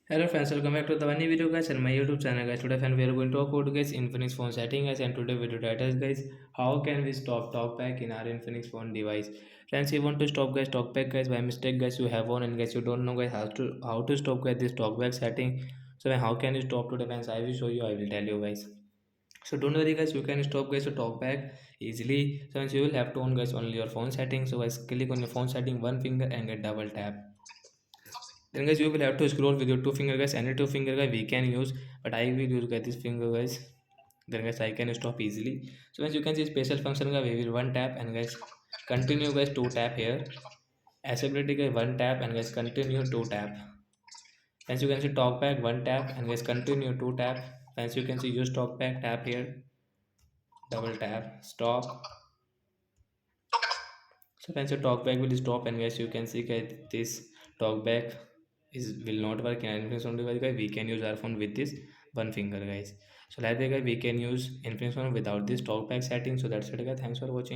Hello friends, welcome back to the funny video guys and my YouTube channel guys. Today friend we are going to talk about guys Infinix phone setting guys, and today video title is guys how can we stop talkback in our Infinix phone device. Friends, you want to stop guys talkback guys by mistake guys you have on, and guys you don't know guys how to stop guys this talkback setting. So how can you stop today friends? I will show you, I will tell you guys. So don't worry guys, you can stop guys to talk back easily. So you will have to on guys only your phone settings. So guys click on your phone setting one finger and get double tap. Then guys you will have to scroll with your two finger guys. Any two finger guys we can use, but I will use guys this finger guys. Then guys I can stop easily. So guys you can see special function guys, we will one tap and guys continue guys two tap here. Accessibility guys one tap and guys continue two tap. As you can see talk back one tap and guys continue two tap. As you can see use talk back tap here, double tap stop. So once your talkback will stop, and guys you can see guys this talkback is will not work in Infinix phone device guys. We can use our phone with this one finger guys. So like that guys we can use Infinix phone without this talkback setting. So that's it guys. Thanks for watching.